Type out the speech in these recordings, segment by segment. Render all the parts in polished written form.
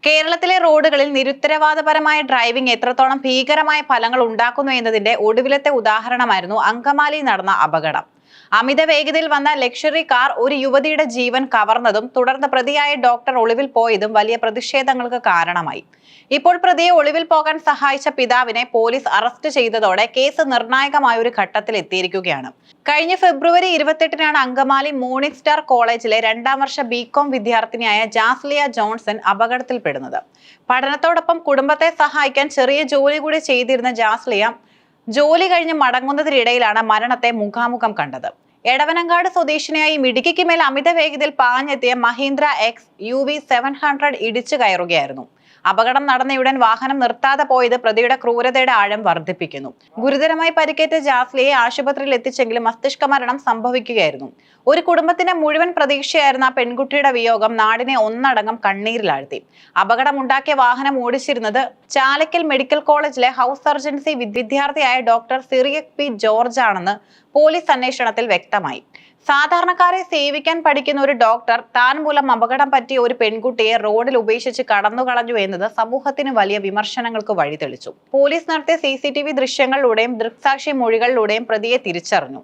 കേരളത്തിലെ റോഡുകളിൽ നിരുത്തരവാദപരമായ ഡ്രൈവിംഗ് എത്രത്തോളം ഭീകരമായ ഫലങ്ങൾ ഉണ്ടാക്കുന്നു എന്നതിന്റെ ഒടുവിലത്തെ ഉദാഹരണമായിരുന്നു അങ്കമാലി നടന്ന അപകടം. അമിത വേഗതയിൽ വന്ന ലക്ഷറി കാർ ഒരു യുവതിയുടെ ജീവൻ കവർന്നതും തുടർന്ന് പ്രതിയായ ഡോക്ടർ ഒളിവിൽ പോയതും വലിയ പ്രതിഷേധങ്ങൾക്ക് കാരണമായി. ഇപ്പോൾ പ്രതിയെ ഒളിവിൽ പോകാൻ സഹായിച്ച പിതാവിനെ പോലീസ് അറസ്റ്റ് ചെയ്തതോടെ കേസ് നിർണായകമായ ഒരു ഘട്ടത്തിൽ എത്തിയിരിക്കുകയാണ്. കഴിഞ്ഞ ഫെബ്രുവരി 28-നാണ് അങ്കമാലി മോർണിംഗ് സ്റ്റാർ കോളേജിലെ 2ാം വർഷ ബികോം വിദ്യാർത്ഥിനിയായ ജാസ്ലിയ ജോൺസൺ അപകടത്തിൽപ്പെടുന്നത്. പഠനത്തോടൊപ്പം കുടുംബത്തെ സഹായിക്കാൻ ചെറിയ ജോലി കൂടി ചെയ്തിരുന്ന ജാസ്ലിയ ജോലി കഴിഞ്ഞ് മടങ്ങുന്നതിനിടയിലാണ് മരണത്തെ മുഖാമുഖം കണ്ടത്. എടവനങ്ങാട് സ്വദേശിനിയായി ഇടുക്കിക്ക് മേൽ അമിത വേഗതയിൽ പാഞ്ഞെത്തിയ മഹീന്ദ്ര എക്സ് UV 700 ഇടിച്ചു കയറുകയായിരുന്നു. അപകടം നടന്നയുടൻ വാഹനം നിർത്താതെ പോയത് പ്രതിയുടെ ക്രൂരതയുടെ ആഴം വർദ്ധിപ്പിക്കുന്നു. ഗുരുതരമായി പരിക്കേറ്റ ജാസ്ലിയെ ആശുപത്രിയിൽ എത്തിച്ചെങ്കിലും മസ്തിഷ്ക മരണം സംഭവിക്കുകയായിരുന്നു. ഒരു കുടുംബത്തിന്റെ മുഴുവൻ പ്രതീക്ഷയായിരുന്ന ആ പെൺകുട്ടിയുടെ വിയോഗം നാടിനെ ഒന്നടങ്കം കണ്ണീരിലാഴ്ത്തി. അപകടമുണ്ടാക്കിയ വാഹനം ഓടിച്ചിരുന്നത് ചാലക്കൽ മെഡിക്കൽ കോളേജിലെ ഹൗസ് സർജൻസി വിദ്യാർത്ഥിയായ ഡോക്ടർ സിറിയക് P. ജോർജ് ആണെന്ന് പോലീസ് അന്വേഷണത്തിൽ വ്യക്തമായി. സാധാരണക്കാരെ സേവിക്കാൻ പഠിക്കുന്ന ഒരു ഡോക്ടർ താൻ മൂലം അപകടം പറ്റിയ ഒരു പെൺകുട്ടിയെ റോഡിൽ ഉപേക്ഷിച്ച് കടന്നുകളഞ്ഞു എന്നത് സമൂഹത്തിന് വലിയ വിമർശനങ്ങൾക്ക് വഴിതെളിച്ചു. പോലീസ് നടത്തിയ CCTV ദൃശ്യങ്ങളിലൂടെയും ദൃക്സാക്ഷി മൊഴികളിലൂടെയും പ്രതിയെ തിരിച്ചറിഞ്ഞു.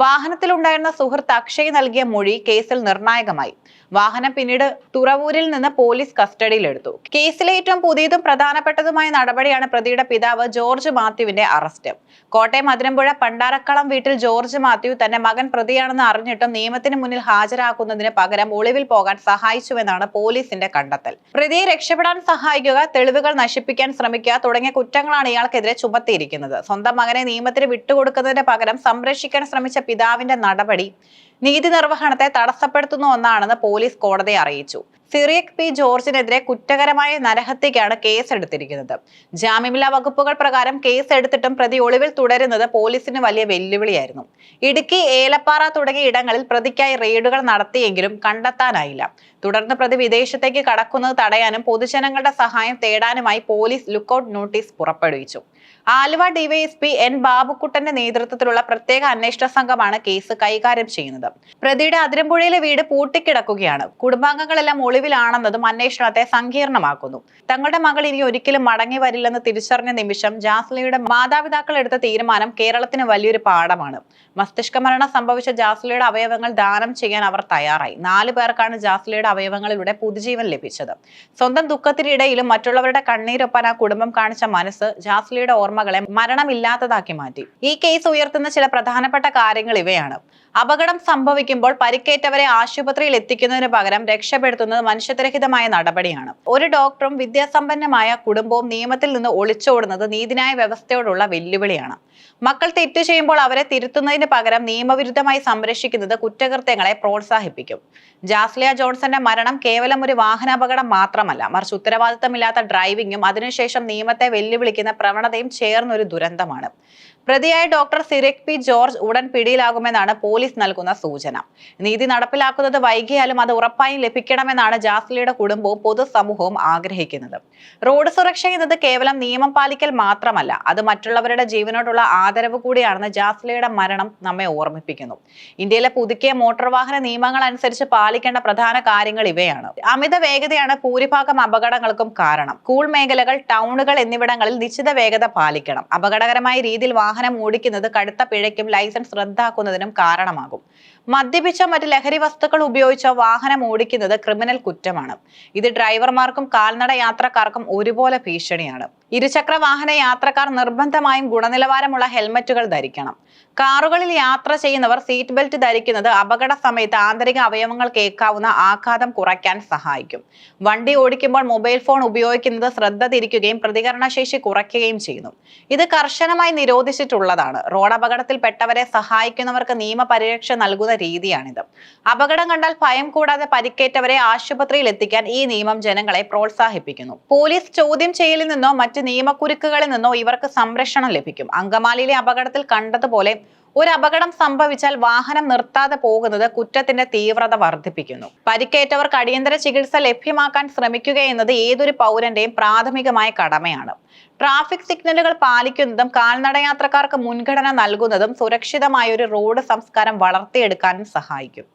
വാഹനത്തിലുണ്ടായിരുന്ന സുഹൃത്ത് അക്ഷയ് നൽകിയ മൊഴി കേസിൽ നിർണായകമായി. വാഹനം പിന്നീട് തുറവൂരിൽ നിന്ന് പോലീസ് കസ്റ്റഡിയിലെടുത്തു. കേസിലെ ഏറ്റവും പുതിയതും പ്രധാനപ്പെട്ടതുമായ നടപടിയാണ് പ്രതിയുടെ പിതാവ് ജോർജ് മാത്യുവിന്റെ അറസ്റ്റ്. കോട്ടയം അതിരമ്പുഴ പണ്ടാരക്കളം വീട്ടിൽ ജോർജ് മാത്യു തന്റെ മകൻ പ്രതിയാണെന്ന് അറിഞ്ഞിട്ടും നിയമത്തിന് മുന്നിൽ ഹാജരാക്കുന്നതിന് പകരം ഒളിവിൽ പോകാൻ സഹായിച്ചുവെന്നാണ് പോലീസിന്റെ കണ്ടെത്തൽ. പ്രതിയെ രക്ഷപ്പെടാൻ സഹായിക്കുക, തെളിവുകൾ നശിപ്പിക്കാൻ ശ്രമിക്കുക തുടങ്ങിയ കുറ്റങ്ങളാണ് ഇയാൾക്കെതിരെ ചുമത്തിയിരിക്കുന്നത്. സ്വന്തം മകനെ നിയമത്തിന് വിട്ടുകൊടുക്കുന്നതിന് പകരം സംരക്ഷിക്കാൻ ശ്രമിച്ച പിതാവിന്റെ നടപടി നീതി നിർവഹണത്തെ തടസ്സപ്പെടുത്തുന്ന ഒന്നാണെന്ന് പോലീസ് കോടതിയെ അറിയിച്ചു. സിറിയക് P. ജോർജിനെതിരെ കുറ്റകരമായ നരഹത്യക്കാണ് കേസെടുത്തിരിക്കുന്നത്. ജാമ്യമില്ലാ വകുപ്പുകൾ പ്രകാരം കേസെടുത്തിട്ടും പ്രതി ഒളിവിൽ തുടരുന്നത് പോലീസിന് വലിയ വെല്ലുവിളിയായിരുന്നു. ഇടുക്കി, ഏലപ്പാറ തുടങ്ങിയ ഇടങ്ങളിൽ പ്രതിക്കായി റെയ്ഡുകൾ നടത്തിയെങ്കിലും കണ്ടെത്താനായില്ല. തുടർന്ന് പ്രതി വിദേശത്തേക്ക് കടക്കുന്നത് തടയാനും പൊതുജനങ്ങളുടെ സഹായം തേടാനുമായി പോലീസ് ലുക്കൌട്ട് നോട്ടീസ് പുറപ്പെടുവിച്ചു. Aluva DYSP N. ബാബുക്കുട്ടന്റെ നേതൃത്വത്തിലുള്ള പ്രത്യേക അന്വേഷണ സംഘമാണ് കേസ് കൈകാര്യം ചെയ്യുന്നത്. പ്രതിയുടെ അതിരമ്പുഴയിലെ വീട് പൂട്ടിക്കിടക്കുകയാണ്. കുടുംബാംഗങ്ങളെല്ലാം ഒളിവിലാണെന്നതും അന്വേഷണത്തെ സങ്കീർണമാക്കുന്നു. തങ്ങളുടെ മകൾ ഇനി ഒരിക്കലും മടങ്ങി വരില്ലെന്ന് തിരിച്ചറിഞ്ഞ നിമിഷം ജാസ്ലിയുടെ മാതാപിതാക്കൾ എടുത്ത തീരുമാനം കേരളത്തിന് വലിയൊരു പാഠമാണ്. മസ്തിഷ്ക മരണം സംഭവിച്ച ജാസ്ലിയുടെ അവയവങ്ങൾ ദാനം ചെയ്യാൻ അവർ തയ്യാറായി. 4 പേർക്കാണ് ജാസ്ലിയുടെ അവയവങ്ങളിലൂടെ പുതുജീവൻ ലഭിച്ചത്. സ്വന്തം ദുഃഖത്തിനിടയിലും മറ്റുള്ളവരുടെ കണ്ണീരൊപ്പാൻ ആ കുടുംബം കാണിച്ച മനസ്സ് ജാസ്ലിയുടെ ഓർമ്മകളെ മരണമില്ലാത്തതാക്കി മാറ്റി. ഈ കേസ് ഉയർത്തുന്ന ചില പ്രധാനപ്പെട്ട കാര്യങ്ങൾ ഇവയാണ്. അപകടം സംഭവിക്കുമ്പോൾ പരിക്കേറ്റവരെ ആശുപത്രിയിൽ എത്തിക്കുന്നതിന് പകരം രക്ഷപ്പെടുത്തുന്നത് മനുഷ്യത്വരഹിതമായ നടപടിയാണ്. ഒരു ഡോക്ടറും വിദ്യാസമ്പന്നമായ കുടുംബവും നിയമത്തിൽ നിന്ന് ഒളിച്ചോടുന്നത് നീതിന്യായ വ്യവസ്ഥയോടുള്ള വെല്ലുവിളിയാണ്. മക്കൾ തെറ്റു ചെയ്യുമ്പോൾ അവരെ തിരുത്തുന്നതിന് പകരം നിയമവിരുദ്ധമായി സംരക്ഷിക്കുന്നത് കുറ്റകൃത്യങ്ങളെ പ്രോത്സാഹിപ്പിക്കും. ജാസ്ലിയ ജോൺസന്റെ മരണം കേവലം ഒരു വാഹനാപകടം മാത്രമല്ല, മറിച്ച് ഉത്തരവാദിത്തമില്ലാത്ത ഡ്രൈവിംഗും അതിനുശേഷം നിയമത്തെ വെല്ലുവിളിക്കുന്ന പ്രവണതയും ചേർന്നൊരു ദുരന്തമാണ്. പ്രതിയായ ഡോക്ടർ സിറിയക് P. ജോർജ് ഉടൻ പിടിയിലാകുമെന്നാണ് പോലീസ് നൽകുന്ന സൂചന. നീതി നടപ്പിലാക്കുന്നത് വൈകിയാലും അത് ഉറപ്പായും ലഭിക്കണമെന്നാണ് ജാസ്ലിയുടെ കുടുംബവും പൊതുസമൂഹവും ആഗ്രഹിക്കുന്നത്. റോഡ് സുരക്ഷ എന്നത് കേവലം നിയമം പാലിക്കൽ മാത്രമല്ല, അത് മറ്റുള്ളവരുടെ ജീവനോടുള്ള ആദരവ് കൂടിയാണെന്ന് ജാസ്ലിയുടെ മരണം നമ്മെ ഓർമ്മിപ്പിക്കുന്നു. ഇന്ത്യയിലെ പുതുക്കിയ മോട്ടോർ വാഹന നിയമങ്ങൾ അനുസരിച്ച് പാലിക്കേണ്ട പ്രധാന കാര്യങ്ങൾ ഇവയാണ്. അമിത വേഗതയാണ് ഭൂരിഭാഗം അപകടങ്ങൾക്കും കാരണം. സ്കൂൾ മേഖലകൾ, ടൗണുകൾ എന്നിവിടങ്ങളിൽ നിശ്ചിത വേഗത പാലിക്കണം. അപകടകരമായ രീതിയിൽ വാഹനം ഓടിക്കുന്നത് കടുത്ത പിഴയ്ക്കും ലൈസൻസ് റദ്ദാക്കുന്നതിനും കാരണമാകും. മദ്യപിച്ചോ മറ്റ് ലഹരി വസ്തുക്കൾ ഉപയോഗിച്ചോ വാഹനം ഓടിക്കുന്നത് ക്രിമിനൽ കുറ്റമാണ്. ഇത് ഡ്രൈവർമാർക്കും കാൽനട യാത്രക്കാർക്കും ഒരുപോലെ ഭീഷണിയാണ്. ഇരുചക്ര വാഹന യാത്രക്കാർ നിർബന്ധമായും ഗുണനിലവാരമുള്ള ഹെൽമറ്റുകൾ ധരിക്കണം. കാറുകളിൽ യാത്ര ചെയ്യുന്നവർ സീറ്റ് ബെൽറ്റ് ധരിക്കുന്നത് അപകട സമയത്ത് ആന്തരിക അവയവങ്ങൾക്ക് ഏൽക്കാവുന്ന ആഘാതം കുറയ്ക്കാൻ സഹായിക്കും. വണ്ടി ഓടിക്കുമ്പോൾ മൊബൈൽ ഫോൺ ഉപയോഗിക്കുന്നത് ശ്രദ്ധ തിരിക്കുകയും പ്രതികരണശേഷി കുറയ്ക്കുകയും ചെയ്യുന്നു. ഇത് കർശനമായി നിരോധിച്ചിട്ടുള്ളതാണ്. റോഡ് അപകടത്തിൽപ്പെട്ടവരെ സഹായിക്കുന്നവർക്ക് നിയമപരിരക്ഷ നൽകുന്ന രീതിയാണിത്. അപകടം കണ്ടാൽ ഭയം കൂടാതെ പരിക്കേറ്റവരെ ആശുപത്രിയിൽ എത്തിക്കാൻ ഈ നിയമം ജനങ്ങളെ പ്രോത്സാഹിപ്പിക്കുന്നു. പോലീസ് ചോദ്യം ചെയ്യലിൽ നിന്നോ മറ്റ് നിയമക്കുരുക്കുകളിൽ നിന്നോ ഇവർക്ക് സംരക്ഷണം ലഭിക്കും. അങ്കമാലിയിലെ അപകടത്തിൽ കണ്ടതുപോലെ ഒരു അപകടം സംഭവിച്ചാൽ വാഹനം നിർത്താതെ പോകുന്നത് കുറ്റത്തിന്റെ തീവ്രത വർദ്ധിപ്പിക്കുന്നു. പരിക്കേറ്റവർക്ക് അടിയന്തര ചികിത്സ ലഭ്യമാക്കാൻ ശ്രമിക്കുക എന്നത് ഏതൊരു പൗരന്റെയും പ്രാഥമികമായ കടമയാണ്. ട്രാഫിക് സിഗ്നലുകൾ പാലിക്കുന്നതും കാൽനടയാത്രക്കാർക്ക് മുൻഗണന നൽകുന്നതും സുരക്ഷിതമായ ഒരു റോഡ് സംസ്കാരം വളർത്തിയെടുക്കാനും സഹായിക്കും.